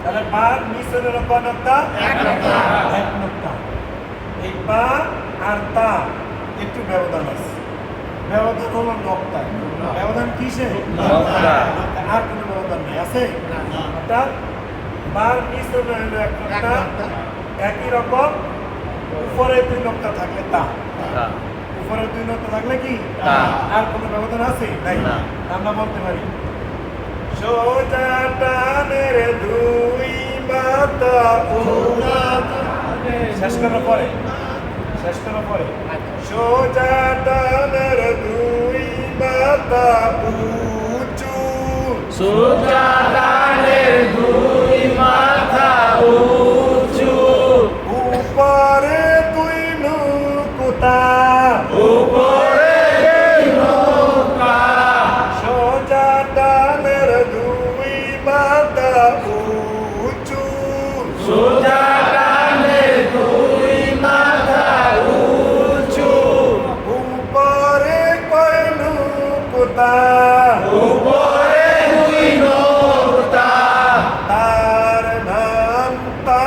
তাহলে বার নিচে হলো কোন নোক্তা? এক নোক্তা। এই বা আর তা একটু ব্যবধান আছে, ব্যবধান হলো নোক্তায়। ব্যবধান কিসে? আর কোনো ব্যবধান নেই, আছে? অর্থাৎ বার নিচে হলো এক নোক্তা, একই রকম উপরে দুই নোক্তা থাকলে তা, উপরে দুই নোক্তা থাকলে কি আর কোনো ব্যবধান আছে? নাই। আমরা বলতে পারি সোজা টানের দুই মাথা শেষ করার পরে সোজা টানের দুই মাথা উঁচু, সোজা টানের দুই মাথা উঁচু, উপরে দুই নুকুতা, উপরে নৌকা, সোজা টানের দুই মাথা উঁচু, সোজা টানের দুই মাথা উঁচু, উপরে কয় নুকুতা, উপরে দুই নৌকা, তার নাম তা,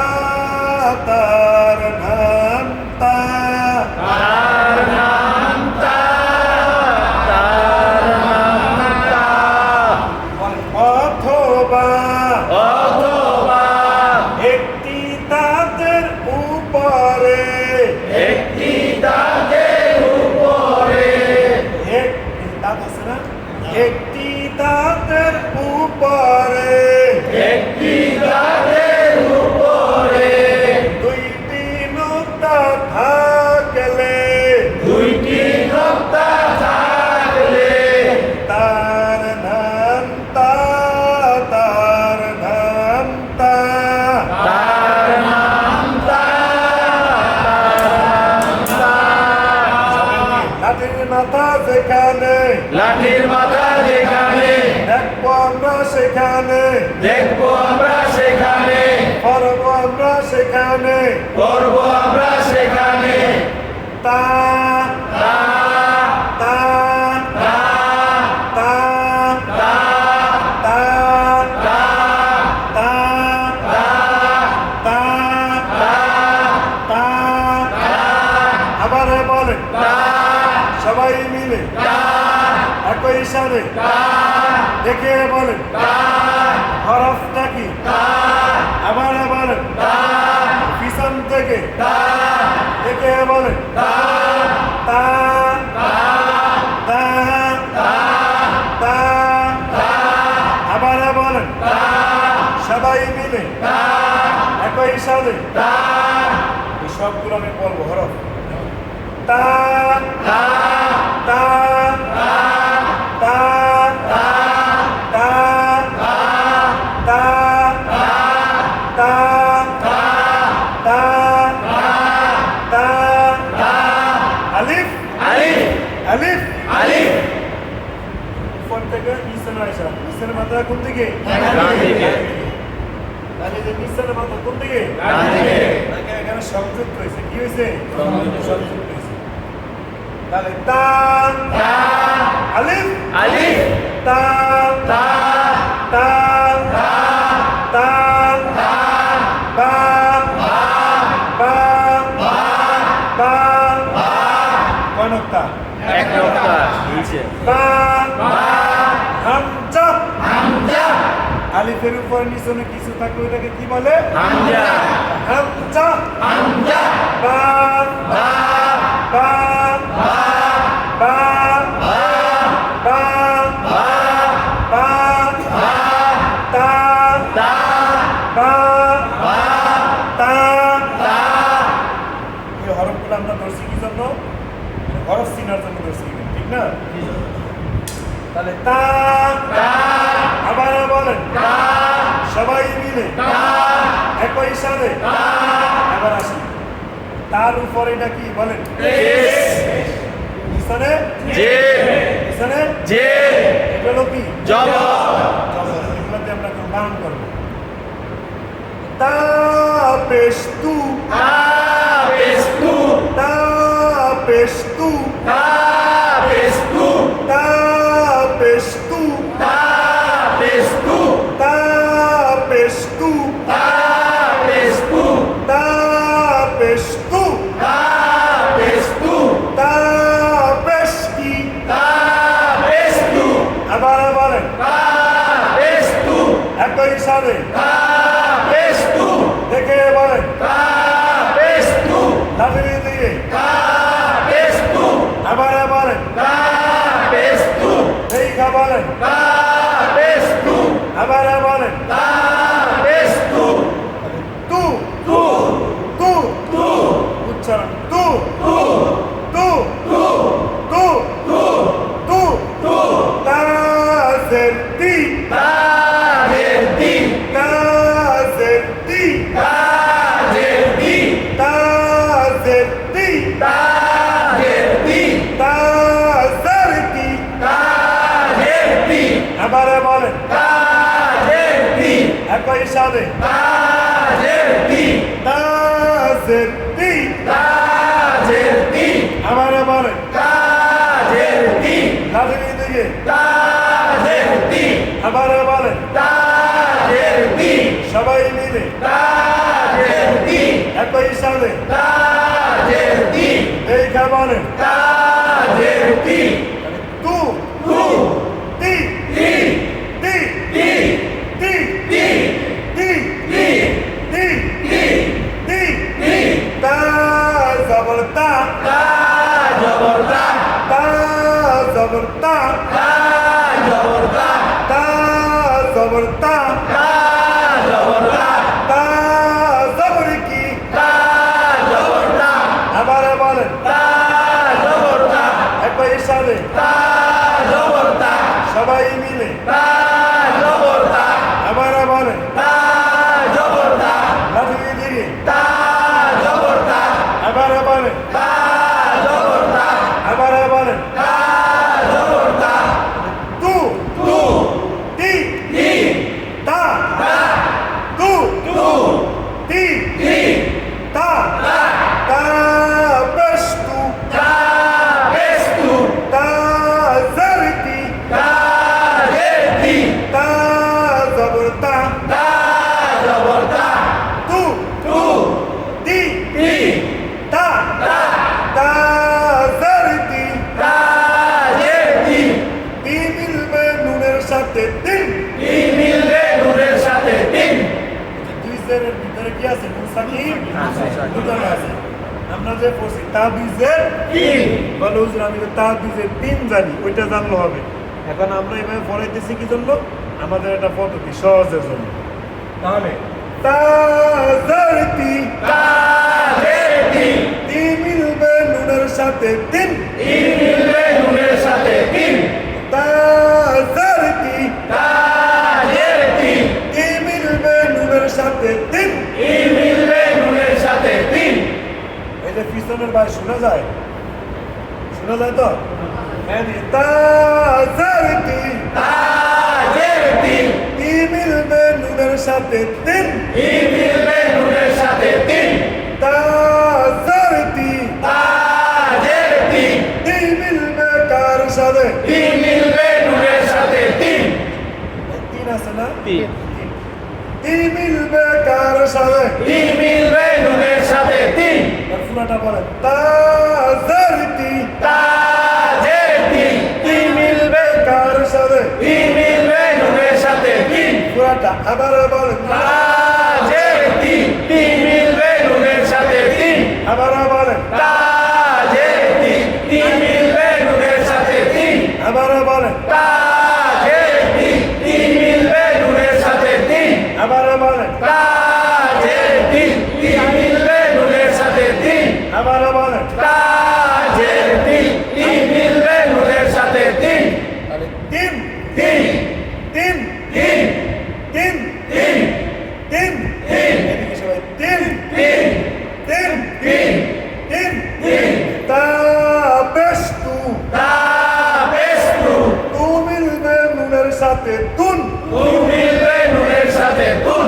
তার নাম তা, তার নাম তা, তার নাম তা, অথবা অথবা একটি তাদের উপরে, একটি দাগের উপরে, একটি দাঁত আছে না, একটি দাঁতের উপরে একটি দাগের উপরে, দুইটি নোক্তা থাকলে দুইটি নক্তা থাকলে, তার নাম তা, তার নাম তা, তার নাম তা, লাঠির মাথা যেখানে লাঠির মাথা যেখানে, দেখবো আমরা সেখানে, দেখবো আমরা সেখানে, করবো আমরা সেখানে, করব আমরা সেখানে, তা তা, তা তা, তা তা, তা তা, তা তা, তা তা আবার বলেন তা, সবাই মিলে তা, একই সাথে দেখে বলেন হরফটা কি, আবার বলেন পিছন থেকে দেখে বলেন তা তা তা আবার বলেন সবাই মিলে একই সাথে এই সবগুলো আমি বলবো হরফ তা তা তা তা তা তা তা আলিফ আলিফ, আলিফ আলিফ, উপর থেকে নিচে আসা, নিচের মাথা কোন দিকে? ডান দিকে। তাহলে যে নিচের মাথা কোন দিকে? ডান দিকে। এখানে সংযুক্ত হয়েছে, কি হয়েছে? সংযুক্ত। সংযুক্ত হয়েছে। তাহলে তা তা, আলিফ আলিফ, তা তা, তা তা, তা তা, বা বা বা কোন নোক্তা? এক নক্তা নিচে, বা বা, হামজা, হামজা, আলিফের উপর নিচে কিছু থাকলে ওটাকে কি বলে? হামজা, হামজা হামজা, বা বা, বা বা, বা বা বা, বা বা, তা তা, বা বা, তা তা, এই হরফগুলো আমরা ধরছি কি জন্য? হরফ চিনার জন্য ধরছি, ঠিক না? তাহলে তা তা, আবার বলেন তা, সবাই মিলে তা, একই সাথে এবার আসি তার উপরে এটা কি বলেন? পিছনে যে, পিছনে যে, এটা হলো কি? জবর, এগুলোতে আমরা বানান করবো তা পেস্তু তাপেস্তু, তা পেস্তু তাপেস্তু, তা পেস্তু তাপেস্তু, তা পেস্তু তা সাথে Cabestu, দেখে বলেন cabestu, লাফিয়ে দিয়ে cabestu, আবার বলেন cabestu, দেখা বলেন cabestu, আবার বলেন cabestu, তু tu, তু tu, উচ্চারণ তু tu, তু tu, তু tu, তু tu, তাজেরতি caderti, তাজেরতি caderti, তাজেরতি caderti, তাজেরতি caderti, আবার বলেন caderti, একই সাথে caderti, তাজেরতি caderti, আবার বলেন caderti, লাফিয়ে দিয়ে caderti, আবার বলেন caderti, সবাই মিলে caderti, একই সাথে caderti, দেখা বলেন caderti, তু tu, তি ti, তি ti, তি ti, তি ti, তি ti, তি ti, তা জবরতা ta, jaborta, তা জবরতা ta, jaborta, তা জবরতা ta, jaborta, তা জবর কি ta, jaborta, আবার বলেন ta, jaborta, একই সাথে ta, jaborta, সবাই মিলে ta, jaborta, আবার বলেন ta, jaborta, লাফিয়ে দিয়ে ta, jaborta, আবার বলেন ta, jaborta, আবার বলেন ta, jaborta, তু tu, তি ti, তা ta, তু tu, তি ti, তা ta, তা বেস্তু cabestu, তা জারতি caderti, তা জবরতা ta, jaborta, তু tu, তি ti, তা ta, তা জারতি caderti, তি মিলবে নুনের সাথে তিন ti milde nuনের সাথে তিন, দুই জেরের ভিতরে কি আছে মুসাকি দুজনে আছে আমরা যে পড়ছি তাবিজের তিন, বলে হুজুর আমি তো তাবিজের তিন জানি ওইটা জানলে হবে এখন আমরা এভাবে পড়াইতেছি কি জন্য আমাদের একটা পদ্ধতি সহজের জন্য তাহলে তাজারতি caderti, তি মিলবে নুনের সাথে তিন ti milde nuনের সাথে তিন, তাজারতি caderti, তি মিলবে নুনের সাথে তিন ti milde nuনের সাথে তিন, এই যে পিছনের ভাই শোনা যায় তো হ্যাঁ তাজারতি caderti, তি মিলবে নুনের সাথে তিন ti milde nuনের সাথে তিন, তাজারতি caderti, তি মিলবে কার সাথে ti milde nuনের সাথে তিন, তিন আছে না তি মিলবে কার সাথে ti milde nuনের সাথে তিন, পুরাটা বলেন তাজারতি caderti, ti milde, কার সাথে ti milde nuনের সাথে তিন, পুরাটা আবার বলেন caderti, ti milde nuনের সাথে তিন, আবার বলেন caderti, ti milde nuনের সাথে তিন, আবার বলেন caderti, ti milde nuনের সাথে তিন, আবার বলেন caderti, ti milde nuনের সাথে তিন, আবার বলেন caderti, ti milde nuনের সাথে তিন, তাহলে তিন তিন, তিন তিন, তিন তিন, তিন তিন, এদিকে সবাই তিন তিন, তিন তিন, তিন তিন, তাবেস্তু cabestu, তু মিলবে নুনের সাথে তুন tu milde nuনের সাথে তুন,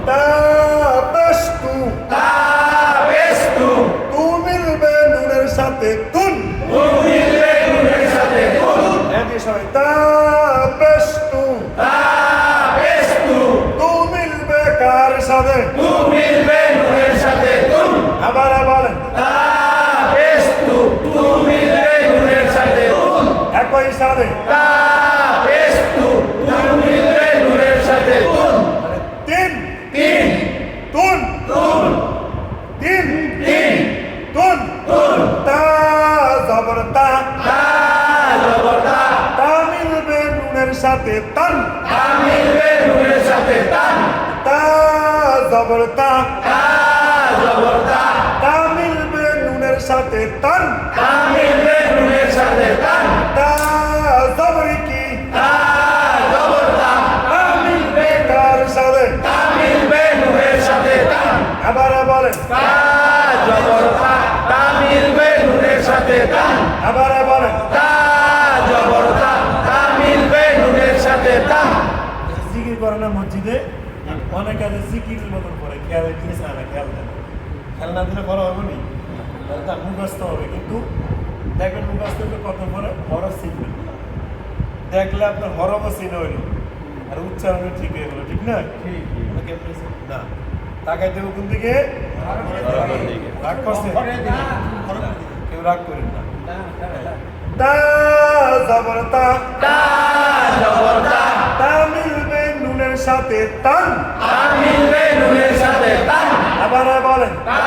তাবেস্তু cabestu, তু মিলবে নুনের সাথে তুন tu milde nuনের সাথে তুন, এদিকে সবাই তাবেস্তু cabestu, তু মিলবে কার সাথে tu milde nuনের সাথে তুন, আবার বলেন cabestu, tu milde nuনের সাথে তুন, একই সাথে cabestu, tu milde nuনের সাথে তুন, মানে তিন জবর তা জবর তা তা মিলবে নুনের সাথে তান তা মিলবে নুনের সাথে তান তা জবর কি তা জবর তা তা মিলবে কার সাথে তা মিলবে নুনের সাথে তান আবার বলেন তা জবর তা তা মিলবে নুনের সাথে তান আবার বলেন তা জবর তা তা মিলবে নুনের সাথে তান জিকির করে না মসজিদে অনেক কাজে জিকিরের মতন করে খেয়াল দিয়েছে না খেয়াল দেয় না। খেয়াল না দিলে বড় হবে নি তাহলে তার মুখস্থ হবে কিন্তু দেখবেন মুখস্থ হলে কত পরে হরফ চিনবেন দেখলে আপনার হরফও চিনে হইল আর উচ্চারণও ঠিক হয়ে গেল ঠিক না না তাকাই দেবো কোন দিকে রাগ করছে কেউ রাগ করেন না তা জবর তা তা জবর তা তা মিলবে নুনের সাথে তান তা মিলবে নুনের সাথে তান আবার বলেন তা